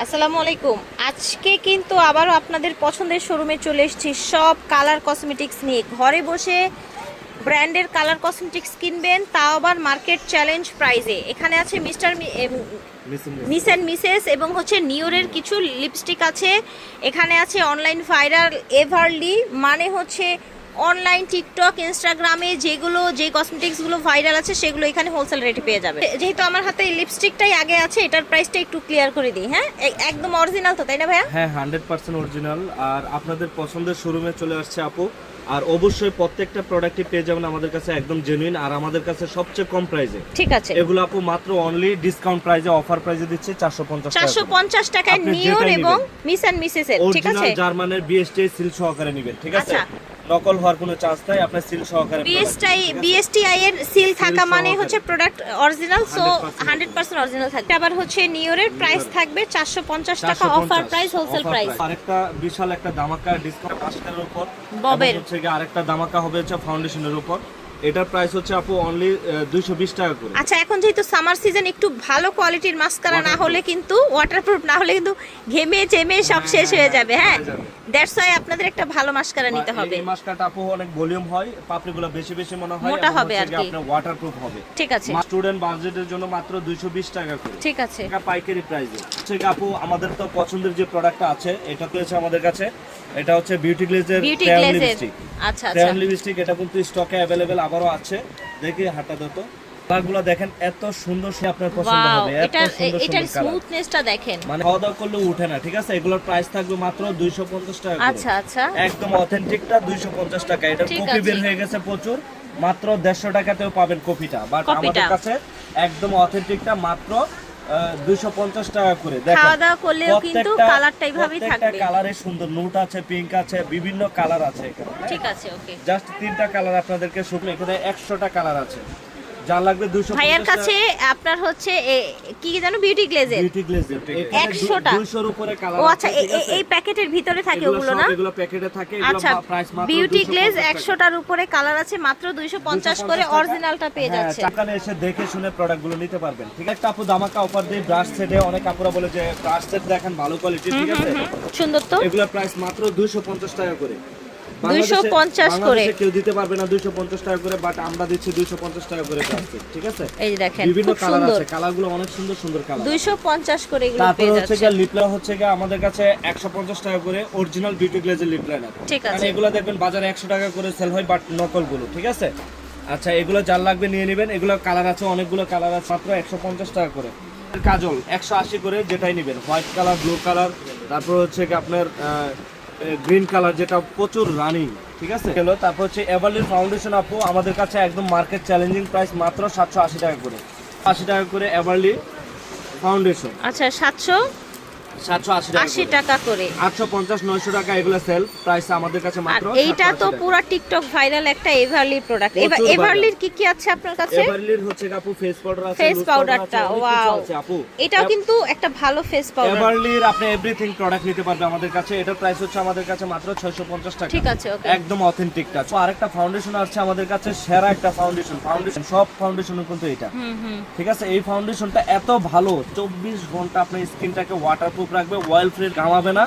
আসসালামু আলাইকুম। আজকে কিন্তু আবারও আপনাদের পছন্দের শোরুমে চলে এসেছি সব কালার কসমেটিক্স নিয়ে। ঘরে বসে ব্র্যান্ডের কালার কসমেটিক্স কিনবেন, তাও আবার মার্কেট চ্যালেঞ্জ প্রাইসে। এখানে আছে মিস অ্যান্ড মিসেস এবং হচ্ছে নিওরের কিছু লিপস্টিক আছে। এখানে আছে অনলাইন ভাইরাল এভারলি, মানে হচ্ছে অনলাইন টিকটক ইনস্টাগ্রামে যে কসমেটিক্সগুলো ভাইরাল আছে সেগুলো এখানে হোলসেল রেটে পেয়ে যাবে। যেহেতু আমার হাতে এই লিপস্টিকটাই আগে আছে, এটার প্রাইসটা একটু ক্লিয়ার করে দিই। হ্যাঁ, একদম অরিজিনাল তো, তাই না ভাইয়া? হ্যাঁ, 100% অরিজিনাল। আর আপনাদের পছন্দের শোরুমে চলে আসছে আপু। আর অবশ্যই প্রত্যেকটা প্রোডাক্টই পেয়ে যাবেন আমাদের কাছে একদম জেনুইন, আর আমাদের কাছে সবচেয়ে কম প্রাইসে। ঠিক আছে, এগুলো আপু মাত্র অনলি ডিসকাউন্ট প্রাইসে, অফার প্রাইসে দিচ্ছে 450 টাকায় নিওর এবং মিস অ্যান্ড মিসেস এর। ঠিক আছে, অরিজিনাল জার্মানের বিএসটি সিল সহকারে নেবেন। ঠিক আছে, নকল হওয়ার কোনো চান্স নাই, আপনার সিল সহকারে। বিএসটিআই এর সিল থাকা মানে হচ্ছে প্রোডাক্ট অরিজিনাল, সো 100% অরিজিনাল থাকবে। আবার হচ্ছে নিওরের প্রাইস থাকবে 450 টাকা, অফার প্রাইস, হোলসেল প্রাইস। আরেকটা বিশাল একটা ধামাকা ডিসকাউন্ট মাস্কারের উপর, ববের হচ্ছে কি আরেকটা ধামাকা হবে হচ্ছে ফাউন্ডেশনের উপর। এটার প্রাইস হচ্ছে আপু অনলি 220 টাকা করে। আচ্ছা, এখন যেহেতু সামার সিজন, একটু ভালো কোয়ালিটির মাস্কারা না হলে কিন্তু, ওয়াটারপ্রুফ না হলে কিন্তু ঘেমে চেমে সব শেষ হয়ে যাবে। হ্যাঁ, দ্যাটস ওয়াই আপনাদের একটা ভালো মাস্কারা নিতে হবে। এই মাস্কারাটা আপু অনেক ভলিউম হয়, পাপড়িগুলো বেশি বেশি মনে হয়, মোটা হবে আর কি, আপনার ওয়াটারপ্রুফ হবে। ঠিক আছে, স্টুডেন্ট বাজেটের জন্য মাত্র 220 টাকা করে। ঠিক আছে, এটা পাইকারি প্রাইসে। হচ্ছে কি আপু, আমাদের তো পছন্দের যে প্রোডাক্টটা আছে এটা রয়েছে আমাদের কাছে। এটা হচ্ছে বিউটি গ্লেজের লিপস্টিক। আচ্ছা আচ্ছা, লিপস্টিক এটা কিন্তু স্টকে अवेलेबल আবারও আছে। দেখি হাঁটা দাও তো, কালারগুলো দেখেন এত সুন্দর, সে আপনার পছন্দ হবে। এত সুন্দর এটার স্মুথনেসটা দেখেন, মানে খাওয়া দাওয়া করলে উঠে না। ঠিক আছে, এগুলোর প্রাইস থাকবে মাত্র 250 টাকা করে। আচ্ছা আচ্ছা, একদম অথেন্টিকটা 250 টাকা। এটা কপি বের হয়ে গেছে প্রচুর, মাত্র 150 টাকাতেও পাবেন কপিটা। বাট আমাদের কাছে একদম অথেন্টিকটা মাত্র 250 টাকা করে। দেখেন, খাওয়া দাওয়া করলেও কিন্তু কালারটা এইভাবেই থাকবে। প্রত্যেকটা কালারে সুন্দর, নুট আছে, পিঙ্ক আছে, বিভিন্ন কালার আছে এখানে। ঠিক আছে, ওকে। জাস্ট 3টা কালার আপনাদেরকে শুকনো, এখানে 100টা কালার আছে। যা লাগবে 250 ভাইয়ার কাছে আপনার হচ্ছে কি জানো, বিউটি গ্লেজের 100টা 200 এর উপরে কালার। ও আচ্ছা, এই প্যাকেটের ভিতরে থাকে ওগুলো না? এগুলো প্যাকেটে থাকে। আচ্ছা, প্রাইস মাত্র বিউটি গ্লেজ 100টার উপরে কালার আছে, মাত্র 250 করে অরিজিনালটা পেয়ে যাচ্ছে। এখানে এসে দেখে শুনে প্রোডাক্টগুলো নিতে পারবেন। ঠিক আছে, আপু ধামাকা অফার দিয়ে ব্রাশ সেটে, অনেক আপুরা বলে যে ব্রাশ সেট দেখেন ভালো কোয়ালিটি। ঠিক আছে, সুন্দর তো। এগুলোর প্রাইস মাত্র 250 টাকা করে। 250 করে কেউ দিতে পারবে না 250 টাকা করে, বাট আমরা দিচ্ছি 250 টাকা করে ব্রাশ সেট। ঠিক আছে, এই দেখেন বিভিন্ন খুব কালার সুন্দর, আছে, কালারগুলো অনেক সুন্দর সুন্দর কালার। 250 করে এগুলো তারপর পেয়ে হচ্ছে যাচ্ছে। লিপ লাইনার হচ্ছে আমাদের কাছে 150 টাকা করে অরিজিনাল বিউটি গ্লেজের লিপ লাইনার। ঠিক আছে, মানে এগুলো দেখবেন বাজারে 100 টাকা করে সেল হয়, বাট নকলগুলো। ঠিক আছে, আচ্ছা এগুলো যার লাগবে নিয়ে নেবেন। এগুলো কালার আছে, অনেকগুলো কালার আছে, মাত্র 150 টাকা করে। কাজল 180 করে, যেটাই নেবেন, হোয়াইট কালার, ব্লু কালার, তারপর হচ্ছে কি আপনার গ্রিন কালার, যেটা প্রচুর রানিং। ঠিক আছে, তারপর হচ্ছে এভারলির ফাউন্ডেশন আপু আমাদের কাছে একদম মার্কেট চ্যালেঞ্জিং প্রাইস, মাত্র 780 টাকা করে। 80 টাকা করে এভারলি ফাউন্ডেশন। আচ্ছা, 780 টাকা করে। 850 900 টাকা এগুলো সেল প্রাইস আমাদের কাছে মাত্র। এইটা তো পুরো টিকটক ভাইরাল একটা এভারলির প্রোডাক্ট। এভারলির কি আছে আপনার কাছে? এভারলির হচ্ছে আপু ফেস পাউডার আছে, ফেস পাউডারটা, ওয়াও, আপু এটাও কিন্তু একটা ভালো ফেস পাউডার। এভারলির আপনি এভরিথিং প্রোডাক্ট নিতে পারবে আমাদের কাছে। এটার প্রাইস হচ্ছে আমাদের কাছে মাত্র 650 টাকা। ঠিক আছে, ওকে। একদম অথেন্টিকটা। তো আরেকটা ফাউন্ডেশন আছে আমাদের কাছে, সেরা একটা ফাউন্ডেশন। সব ফাউন্ডেশনের কিন্তু এটা। ঠিক আছে, এই ফাউন্ডেশনটা এত ভালো, 24 ঘন্টা আপনার স্কিনটাকে ওয়াটারপ্রুফ রাখবে, অয়েল ফ্রি, ঘামাবে না,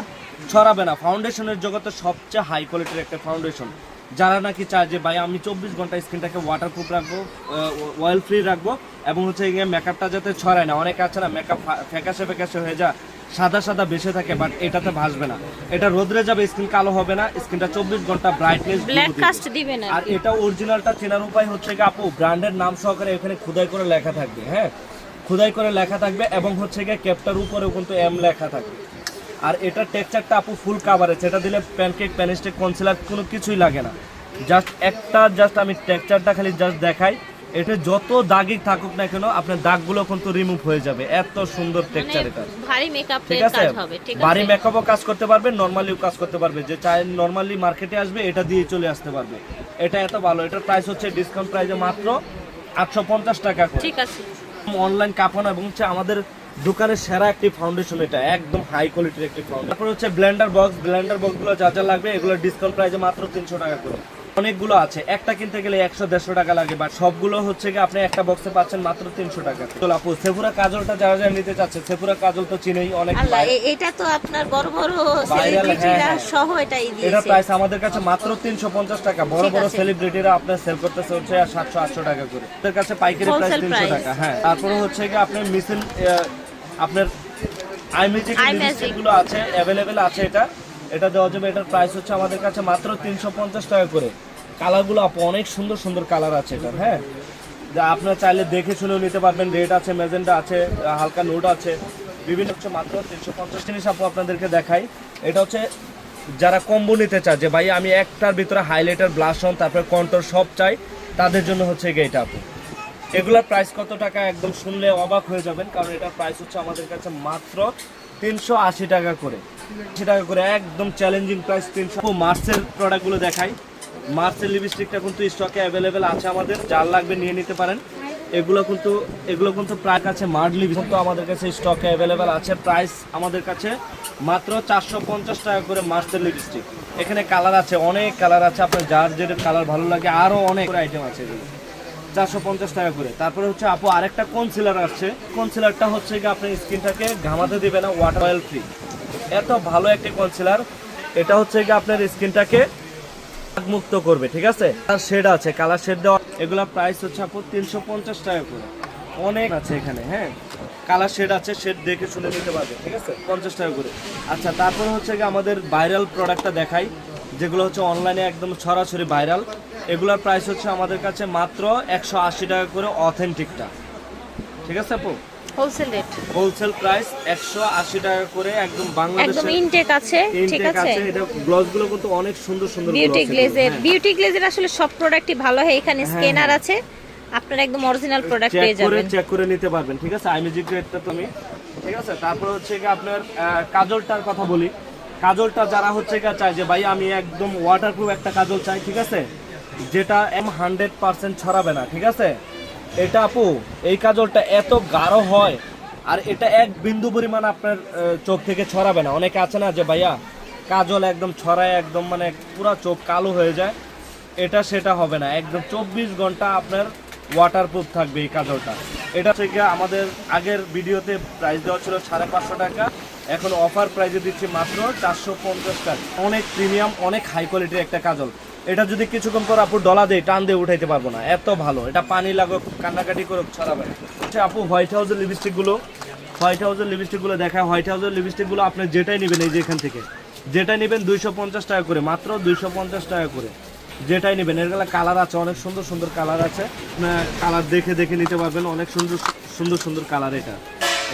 ছড়াবে না। ফাউন্ডেশনের জগতে সবচেয়ে হাই কোয়ালিটির একটা ফাউন্ডেশন। যারা নাকি চায় যে ভাই আমি 24 ঘন্টা স্কিনটাকে ওয়াটারপ্রুফ রাখবো, অয়েল ফ্রি রাখবো, এবং হচ্ছে মেকআপটা যাতে ছড়ায় না। অনেকে আছে না মেকআপ ফ্যাকাশে ফ্যাকাশে হয়ে যায়, সাদা সাদা বেশে থাকে, বাট এটাতে ভাসবে না, এটা রোদরে যাবে, স্কিন কালো হবে না, স্কিনটা 24 ঘন্টা ব্রাইটনেস ব্ল্যাক কাস্ট দিবে না। আর এটা অরিজিনালটা চেনার উপায় হচ্ছে কি আপু, ব্র্যান্ডের নাম সহকারে এখানে খোদাই করে লেখা থাকবে। হ্যাঁ, খোদাই করে লেখা থাকবে, এবং হচ্ছে গিয়ে ক্যাপটার উপরেও কিন্তু এম লেখা থাকবে। আর এটা টেক্সচারটা আপু ফুল কাভারেজ, এটা দিলে প্যানকেক, প্যানস্টিক, কনসিলার কোনো কিছুই লাগে না। জাস্ট আমি টেক্সচারটা খালি জাস্ট দেখাই, এটা যত দাগই থাকুক না কেন আপনার দাগগুলো কিন্তু রিমুভ হয়ে যাবে। এত সুন্দর টেক্সচার এটা, ভারী মেকআপের ঠিক আছে, কাজ হবে। ঠিক আছে, ভারী মেকআপও কাজ করতে পারবে, নরমালিও কাজ করতে পারবে। যে চাই নরমালি মার্কেটে আসবে, এটা দিয়ে চলে আসতে পারবে। এটা এত ভালো। এটার প্রাইস হচ্ছে ডিসকাউন্ট প্রাইসে মাত্র 850 টাকা করে। ঠিক আছে, অনলাইন কাপড়, এবং হচ্ছে আমাদের দোকানের সেরা একটি ফাউন্ডেশন, এটা একদম হাই কোয়ালিটির একটি ফাউন্ডেশন। তারপর হচ্ছে ব্লেন্ডার বক্সগুলো যা যা লাগবে, এগুলো ডিসকাউন্ট প্রাইসে মাত্র 300 টাকা করে। অনেকগুলো আছে, একটা কিনতে গেলে 100-150 টাকা লাগে, বাট সবগুলো হচ্ছে কি আপনি একটা বক্সে পাচ্ছেন মাত্র 300 টাকা। তো আপু সেফুরা কাজলটা যারা যারা নিতে চাচ্ছে, সেফুরা কাজল তো চিনেই অনেক আল্লাহ, এটা তো আপনার বড় বড় ভাইরাল, সেলিব্রিটিরা সহ এটাই এটা দিয়েছে। প্রাইস আমাদের কাছে মাত্র 350 টাকা। বড় ঠিক বড় আছে। সেলিব্রিটিরা আপনার সেল করতেছে হচ্ছে 700-800 টাকা করে, ওদের কাছে পাইকারি প্রাইস Wholesale 300 price। টাকা। হ্যাঁ, তারপরে হচ্ছে কি আপনার মিসিন আপনার আই ম্যাজিক লিপস্টিক গুলো আছে, অ্যাভেলেবেল আছে। এটা দেওয়া যাবে। এটার প্রাইস হচ্ছে আমাদের কাছে মাত্র 350 টাকা করে। কালারগুলো আপু অনেক সুন্দর সুন্দর কালার আছে এটার। হ্যাঁ, যা আপনারা চাইলে দেখে শুনেও নিতে পারবেন। রেড আছে, ম্যাজেন্টা আছে, হালকা নোট আছে, বিভিন্ন হচ্ছে মাত্র 350। জিনিস আপু আপনাদেরকে দেখাই, এটা হচ্ছে যারা কম্বো নিতে চায় যে ভাই আমি একটার ভিতরে হাইলাইটার, ব্লাশ অন, তারপরে কন্ট্রোল সব চাই, তাদের জন্য হচ্ছে এটা আপু। এগুলোর প্রাইস কত টাকা একদম শুনলে অবাক হয়ে যাবেন, কারণ এটার প্রাইস হচ্ছে আমাদের কাছে মাত্র 380 টাকা করে। 80 টাকা করে একদম চ্যালেঞ্জিং প্রাইস 300। মার্সের প্রোডাক্টগুলো দেখাই। মার্সের লিপস্টিকটা কিন্তু স্টকে অ্যাভেলেবেল আছে আমাদের, যার লাগবে নিয়ে নিতে পারেন। এগুলো কিন্তু প্রায় কাছে মার্ড লিপস্টিক তো আমাদের কাছে স্টকে অ্যাভেলেবেল আছে। প্রাইস আমাদের কাছে মাত্র 450 টাকা করে মার্সের লিপস্টিক। এখানে কালার আছে, অনেক কালার আছে, আপনার যার যেটা কালার ভালো লাগে, আরও অনেক আইটেম আছে এগুলো। 450 টাকা করে। তারপরে হচ্ছে আপু আরেকটা কনসিলার আসছে। কনসিলারটা হচ্ছে কি আপনার স্কিনটাকে ঘামাতে দিবে না, ওয়াটার অয়েল ফ্রি। এত ভালো একটা কনসিলার। এটা হচ্ছে কি আপনার স্কিনটাকে মুক্ত করবে, ঠিক আছে। আর শেড আছে, কালার শেড দেওয়া। এগুলা প্রাইস হচ্ছে আপু 350 টাকা করে। অনেক আছে এখানে। হ্যাঁ, কালার শেড আছে, শেড দেখে শুনে নিতে পারবে, ঠিক আছে, 50 টাকা করে। আচ্ছা, তারপরে হচ্ছে কি আমাদের ভাইরাল প্রোডাক্টটা দেখাই, যেগুলো হচ্ছে অনলাইনে একদম সরাসরি ভাইরাল। এগুলোর প্রাইস হচ্ছে আমাদের কাছে মাত্র 180 টাকা করে অথেন্টিকটা, ঠিক আছে আপু। হোলসেল রেট, হোলসেল প্রাইস 180 টাকা করে, একদম একদম বাংলাদেশের ইনটেক আছে। ঠিক ইনটেক আছে। আছে। এটা গ্লসগুলো কিন্তু অনেক সুন্দর সুন্দর বিউটি গ্লস। গ্লেজের, বিউটি গ্লেজের আসলে সব প্রোডাক্টই ভালো হয়। এখানে স্ক্যানার আছে, আপনারা একদম অরিজিনাল প্রোডাক্ট পেয়ে যাবেন। চেক করে নিতে পারবেন, ঠিক আছে। আইমেজিক রেটটা তুমি, ঠিক আছে। তারপর হচ্ছে কি আপনার কাজলটার কথা বলি। কাজলটা যারা হচ্ছে কি চায় যে ভাই আমি একদম ওয়াটারপ্রুফ একটা কাজল চাই, ঠিক আছে, যেটা 100% ছড়াবে না, ঠিক আছে। এটা আপু এই কাজলটা এত গাঢ় হয়, আর এটা এক বিন্দু পরিমাণ আপনার চোখ থেকে ছড়াবে না। অনেকে আছে না যে ভাইয়া কাজল একদম ছড়ায় একদম মানে পুরো চোখ কালো হয়ে যায়, এটা সেটা হবে না। একদম 24 ঘন্টা আপনার ওয়াটারপ্রুফ থাকবে এই কাজলটা। এটা থেকে আমাদের আগের ভিডিওতে প্রাইস দেওয়া ছিল 550 টাকা, এখন অফার প্রাইসে দিচ্ছি মাত্র 450 টাকা। অনেক প্রিমিয়াম, অনেক হাই কোয়ালিটির একটা কাজল। এটা যদি কিছুক্ষণ পর আপু ডলা দেয়, টান দিয়ে উঠাইতে পারবো না, এত ভালো। এটা পানি লাগুক, কান্নাকাটি করে ছড়াবে না। আচ্ছা আপু, হোয়াইট হাউসের লিপস্টিকগুলো দেখায়। হোয়াইট হাউসের লিপস্টিকগুলো আপনি যেটাই নেবেন, এই যে এখান থেকে যেটাই নেবেন 250 টাকা করে, মাত্র 250 টাকা করে যেটাই নেবেন। এরগুলো কালার আছে, অনেক সুন্দর সুন্দর কালার আছে, কালার দেখে দেখে নিতে পারবেন। অনেক সুন্দর সুন্দর সুন্দর কালার। এটা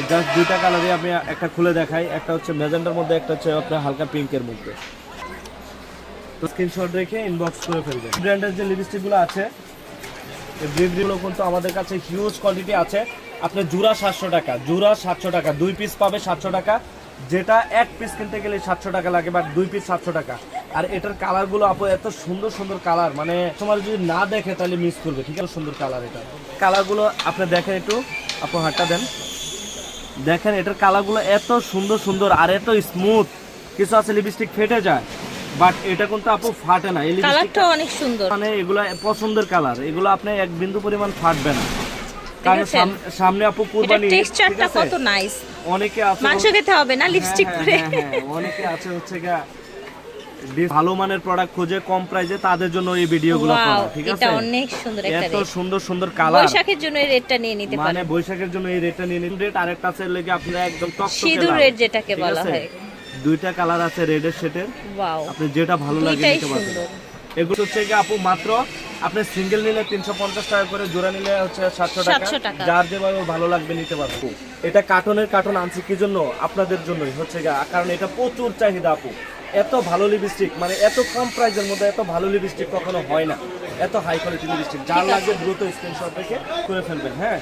জাস্ট দুইটা কালারে আমি একটা খুলে দেখাই। একটা হচ্ছে ম্যাজেন্টার মধ্যে, একটা হচ্ছে আপনার হালকা পিঙ্কের মধ্যে। তো স্ক্রিনশট রেখে ইনবক্স করে ফেলবেন। ব্র্যান্ডের যে লিপস্টিকগুলো আছে, এই ব্রিডগুলো কিন্তু আমাদের কাছে হিউজ কোয়ান্টিটি আছে। আপনার জোড়া 700 টাকা, জোড়া 700 টাকা, 2 পিস পাবে 700 টাকা। যেটা এক পিস কিনতে গেলে 700 টাকা লাগে, বাট 2 পিস 700 টাকা। আর এটার কালারগুলো আপু এত সুন্দর সুন্দর কালার, মানে তোমার যদি না দেখে তাহলে মিস করবে, ঠিক আছে। সুন্দর কালার। এটা কালারগুলো আপনি দেখেন, একটু আপু হাতটা দেন, দেখেন এটার কালারগুলো এত সুন্দর সুন্দর আর এত স্মুথ। কিছু আছে লিপস্টিক ফেটে যায়, বাট এটা কিন্তু আপু ফাটে না। এই কালারটা অনেক সুন্দর, মানে এগুলো পছন্দের কালার, এগুলো আপনি এক বিন্দু পরিমাণ ফাটবে না। কারণ সামনে আপু কুরবানি, টেক্সচারটা কত নাইস। অনেকে আছে মাংস খেতে হবে না লিপস্টিক পরে। অনেকে আছে হচ্ছে ভালো মানের প্রোডাক্ট খুঁজে কম প্রাইসে, তাদের জন্য এই ভিডিওগুলো করা, ঠিক আছে। এটা অনেক সুন্দর একটা এত সুন্দর সুন্দর কালার। বৈশাখের জন্য এই রেটটা নিয়ে নিতে পারেন, মানে বৈশাখের জন্য এই রেটটা নিয়ে নিন। রেট আরেকটা আছে লেগে আপনারা একদম টকটকে সিঁদুর রেট যেটাকে বলা হয়। দুইটা কালার আছে রেডের সেটের, ওয়াও, আপনি যেটা ভালো লাগে দুইটাই নিতে পারবেন। সুন্দর। এগুলো হচ্ছে কি আপু মাত্র আপনি সিঙ্গেল নিলে 350 টাকা করে, জোড়া নিলে হচ্ছে 700 টাকা। যার যেভাবে ভালো লাগবে নিতে পারবো। এটা কার্টন আনছি কি জন্য? আপনাদের জন্যই হচ্ছে কারণ এটা প্রচুর চাহিদা আপু। এত ভালো লিপস্টিক, মানে এত কম প্রাইসের মধ্যে এত ভালো লিপস্টিক কখনো হয় না। এত হাই কোয়ালিটি লিপস্টিক, যার লাগবে দ্রুত স্ক্রিনশট রেখে করে ফেলবেন। হ্যাঁ,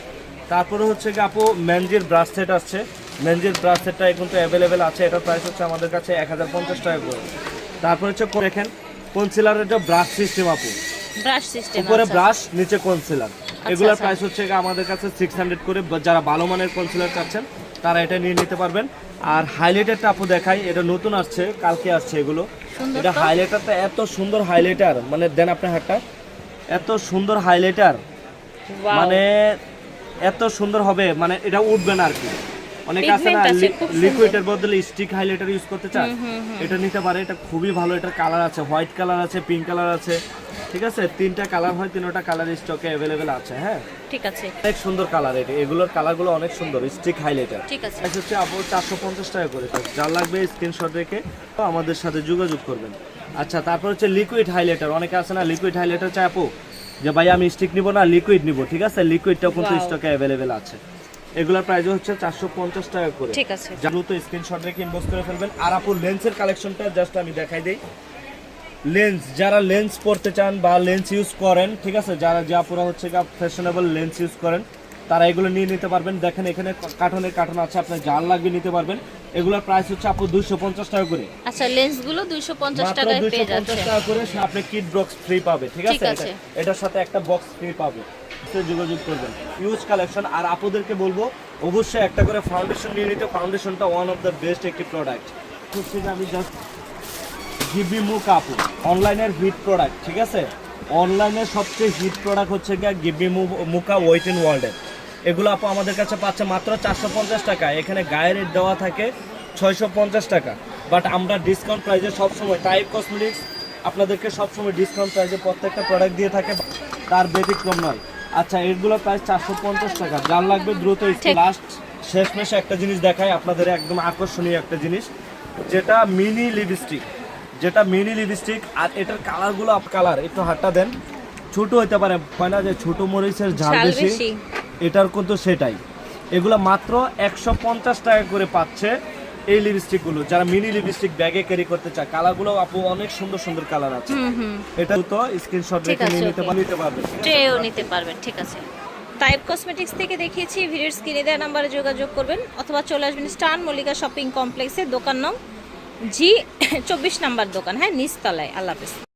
তারপরে হচ্ছে কি আপু মেনজির ব্রাশ সেট আসছে। মেনজির ব্রাশ সেটটা কিন্তু অ্যাভেলেবেল আছে। এটার প্রাইস হচ্ছে আমাদের কাছে 1050 টাকা করে। তারপর হচ্ছে দেখেন কনসিলারের যে ব্রাশ সিস্টেম আপু, ব্রাশ সিস্টেম, উপরে ব্রাশ নিচে কনসিলার। এগুলোর প্রাইস হচ্ছে আমাদের কাছে 600 করে। যারা ভালো মানের কনসিলার চাচ্ছেন তারা এটা নিয়ে নিতে পারবেন। আর হাইলাইটারটা আপু দেখাই, এটা নতুন আসছে, কালকে আসছে এগুলো। সুন্দর এটা তো। হাইলাইটারটা এত সুন্দর হাইলাইটার, মানে দেন আপনার হাতটা, এত সুন্দর হাইলাইটার, Wow. মানে এত সুন্দর হবে, মানে এটা উঠবে না আর কি। অনেকে আছে না Pigment আছে, খুব সুন্দর। লিকুইডের বদলে স্টিক হাইলাইটার ইউজ করতে চায়, এটা নিতে পারে। এটা খুবই ভালো, এটার কালার আছে, হোয়াইট কালার আছে, পিঙ্ক কালার আছে, ঠিক আছে, 3টা কালার হয়, 3টা কালার স্টকে অ্যাভেলেবেল আছে। হ্যাঁ, ঠিক আছে, অনেক সুন্দর কালার, এগুলোর কালারগুলো অনেক সুন্দর, স্টিক হাইলাইটার। ঠিক আছে। প্রাইস হচ্ছে আপু 450 টাকা করে। যার লাগবে স্ক্রিনশট রেখে আমাদের সাথে যোগাযোগ করবেন। আচ্ছা, তারপর হচ্ছে লিকুইড হাইলাইটার। অনেকে আছে না লিকুইড হাইলাইটার চায় আপু, যে ভাই আমি স্টিক নিব না, লিকুইড নিব, ঠিক আছে, লিকুইডটাও কিন্তু Wow. স্টকে অ্যাভেলেবেল আছে। এগুলোর প্রাইস হচ্ছে 450 টাকা করে। ঠিক আছে। দ্রুত স্ক্রিনশট রেখে ইনবক্স করে ফেলবেন। আর আপু লেন্সের কালেকশনটা জাস্ট আমি দেখাই দেই। লেন্স, যারা লেন্স পড়তে চান বা লেন্স ইউজ করেন, ঠিক আছে, যারা যে আপুরা হচ্ছে ফ্যাশনেবল লেন্স ইউজ করেন, তারা এগুলো নিয়ে নিতে পারবেন। দেখেন এখানে কার্টন আছে, আপনার যার লাগবে নিতে পারবেন। এগুলোর প্রাইস হচ্ছে আপু 250 টাকা করে। আচ্ছা, লেন্সগুলো 250 মাত্র টাকায় পেয়ে 250 যাচ্ছে। টাকা করে আপনি কিট বক্স ফ্রি পাবে, ঠিক ঠিক আছে, আছে। এটার সাথে একটা বক্স ফ্রি পাবে। তো যোগাযোগ করবেন, ইউজ কালেকশন। আর আপুদেরকে বলবো অবশ্যই একটা করে ফাউন্ডেশন নিয়ে নিতে। ফাউন্ডেশনটা ওয়ান অফ দ্য বেস্ট একটি প্রোডাক্ট। হচ্ছে যে আমি জাস্ট গিবি মুকা আপু, অনলাইনের হিট প্রোডাক্ট, ঠিক আছে, অনলাইনের সবচেয়ে হিট প্রোডাক্ট হচ্ছে গিবি মুকা ওয়েট ইন ওয়ার্ল্ডের। এগুলো আপু আমাদের কাছে পাচ্ছে মাত্র 450 টাকা। এখানে গায়ের রেট দেওয়া থাকে 650 টাকা, বাট আমরা ডিসকাউন্ট প্রাইসে সবসময় টাইপ কসমেটিক্স আপনাদেরকে সবসময় ডিসকাউন্ট প্রাইসে প্রত্যেকটা প্রোডাক্ট দিয়ে থাকে, তার ব্যতিক্রম নয়। আচ্ছা, এগুলো প্রাইস 450 টাকা। যার লাগবে দ্রুত লাস্ট শেষমেশে একটা জিনিস দেখাই আপনাদের, একদম আকর্ষণীয় একটা জিনিস, যেটা মিনি লিপস্টিক, আর এটার কালারগুলো কালার একটু হাতটা দেন, ছোট হইতে পারে, হয় না যে ছোট মরিচের ঝাল ঝাল বেশি, বেশি। এটার কিন্তু সেটাই। এগুলো মাত্র 150 টাকা করে পাচ্ছে এই লিপস্টিকগুলো, যারা মিনি লিপস্টিক ব্যাগে ক্যারি করতে চায়। কালারগুলো আপু অনেক সুন্দর সুন্দর কালার আছে। এটা তো স্ক্রিনশট ঠিক রেখে আছে, নিয়ে okay. নিতে পারবেন। ট্রেও নিতে পারবেন, ঠিক আছে। টাইপ কসমেটিক্স থেকে দেখিয়েছি, ভিডিওর স্ক্রিনে দেওয়া নাম্বারে যোগাযোগ করবেন অথবা চলে আসবেন স্টার মল্লিকা শপিং কমপ্লেক্সে, দোকান নং G 24 নাম্বার দোকান, হ্যাঁ, নিচতলায়। আল্লাহ হাফেজ।